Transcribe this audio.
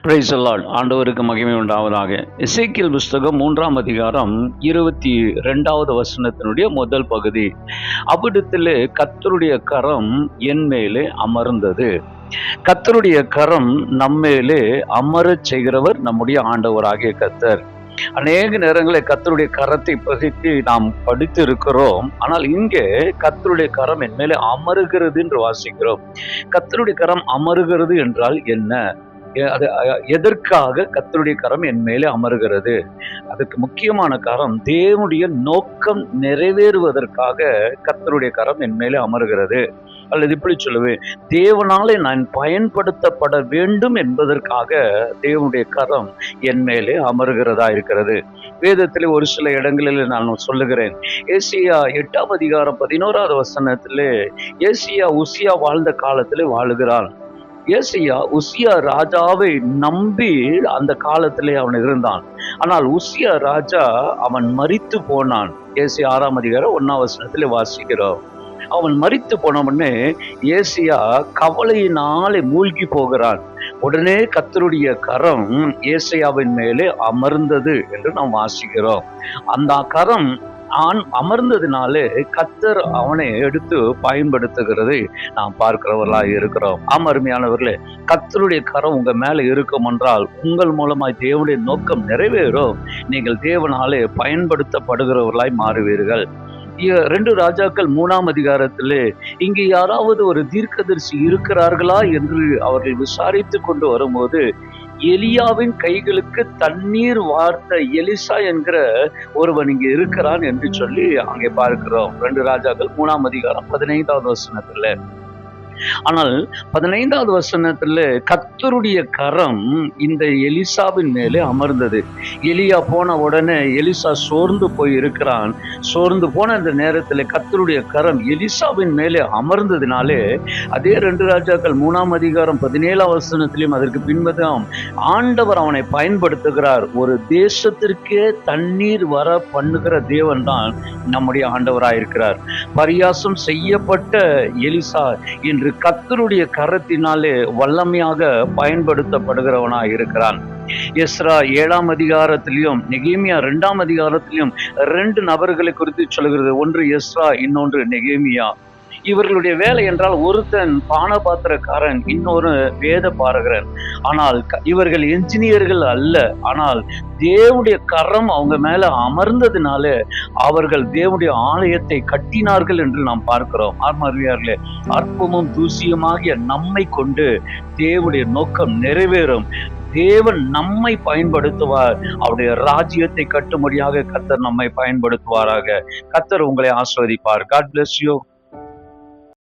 Praise the Lord. ஆண்டவருக்கு மகிமை உண்டாவதாக. எசேக்கியேல் புஸ்தகம் 3ஆம் அதிகாரம் 22வது வசனத்தினுடைய முதல் பகுதி. அவ்விடத்திலே கர்த்தருடைய கரம் என் மேலே அமர்ந்தது. கர்த்தருடைய கரம் நம்மேலே அமரச் செய்கிறவர் நம்முடைய ஆண்டவராகிய கர்த்தர். அநேக நேரங்களில் கர்த்தருடைய கரத்தை பற்றி நாம் படித்து இருக்கிறோம். ஆனால் இங்கே கர்த்தருடைய கரம் என் மேலே அமருகிறது என்று வாசிக்கிறோம். கர்த்தருடைய கரம் அமருகிறது என்றால் என்ன? அது எதற்காக கர்த்தருடைய கரம் என் மேலே அமருகிறது? அதுக்கு முக்கியமான காரணம், தேவனுடைய நோக்கம் நிறைவேறுவதற்காக கர்த்தருடைய கரம் என் மேலே அமருகிறது. அல்லது இப்படி சொல்லுவேன், தேவனாலே நான் பயன்படுத்தப்பட வேண்டும் என்பதற்காக தேவனுடைய கரம் என் மேலே அமருகிறதா இருக்கிறது. வேதத்திலே ஒரு சில இடங்களில் நான் சொல்லுகிறேன். ஏசியா 8ஆம் அதிகாரம் 11வது வசனத்திலே ஏசியா உசியா வாழ்ந்த காலத்திலே வாழுகிறான். ஏசியா உசியா ராஜாவை நம்பி அந்த காலத்திலே அவன் இருந்தான். ஆனால் உசியா ராஜா அவன் மரித்து போனான். ஏசியா 6ஆம் அதிகாரம் 1ஆம் வசனத்திலே வாசிக்கிறோம். அவன் மரித்து போனவனே ஏசியா கவலையினாலே மூழ்கி போகிறான். உடனே கர்த்தருடைய கரம் ஏசியாவின் மேலே அமர்ந்தது என்று நாம் வாசிக்கிறோம். அந்த கரம் அமர்ந்ததினாலே கர்த்தர் அவனை எடுத்து பயன்படுத்துகிறதை நாம் பார்க்கிறவர்களாக இருக்கிறோம். அருமையானவர்களே, கர்த்தருடைய கரம் உங்க மேல இருக்கும் என்றால் உங்கள் மூலமாய் தேவனுடைய நோக்கம் நிறைவேறும். நீங்கள் தேவனாலே பயன்படுத்தப்படுகிறவர்களாய் மாறுவீர்கள். 2 ராஜாக்கள் 3ஆம் அதிகாரத்திலே இங்கு யாராவது ஒரு தீர்க்கதரிசி இருக்கிறார்களா என்று அவர்கள் விசாரித்து கொண்டு வரும்போது, எலியாவின் கைகளுக்கு தண்ணீர் வார்த்த எலிசா என்கிற ஒருவன் இங்கே இருக்கிறான் என்று சொல்லி அங்கே பார்க்கிறோம். 2 ராஜாக்கள் 3ஆம் அதிகாரம் 15வது வசனத்துல. ஆனால் 15வது வசனத்துல கர்த்தருடைய கரம் இந்த எலிசாவின் மேலே அமர்ந்தது. எலியா போன உடனே எலிசா சோர்ந்து போய் இருக்கிறான். சோர்ந்து போன அந்த நேரத்துல கர்த்தருடைய கரம் எலிசாவின் மேலே அமர்ந்ததினாலே அதே 2 ராஜாக்கள் 3ஆம் அதிகாரம் 17ஆம் வசனத்திலும் அதற்கு பின்பதாம் ஆண்டவர் அவனை பயன்படுத்துகிறார். ஒரு தேசத்திற்கே தண்ணீர் வர பண்ணுகிற தேவன் தான் நம்முடைய ஆண்டவராயிருக்கிறார். பரியாசம் செய்யப்பட்ட எலிசா இன்று கர்த்தருடைய கரத்தினாலே வல்லமையாக பயன்படுத்தப்படுகிறவனாய் இருக்கிறான். எஸ்ரா 7ஆம் அதிகாரத்திலையும் நெகேமியா 2ஆம் அதிகாரத்திலையும் 2 நபர்களை குறித்து சொல்கிறது. ஒன்று எஸ்ரா, இன்னொன்று நெகேமியா. இவர்களுடைய வேலை என்றால் ஒருத்தன் பானபாத்திரக்காரன், இன்னொரு வேத பாரகரன். ஆனால் இவர்கள் என்ஜினியர்கள் அல்ல. ஆனால் தேவனுடைய கரம் அவங்க மேல அமர்ந்ததுனால அவர்கள் தேவனுடைய ஆலயத்தை கட்டினார்கள் என்று நாம் பார்க்கிறோம். ஆர்மாரியார்களே, அற்பமும் தூசியமாகிய நம்மை கொண்டு தேவனுடைய நோக்கம் நிறைவேறும். தேவன் நம்மை பயன்படுத்துவார். அவருடைய ராஜ்யத்தை கட்டும்படியாக கர்த்தர் நம்மை பயன்படுத்துவாராக. கர்த்தர் உங்களை ஆசீர்வதிப்பார். God bless you.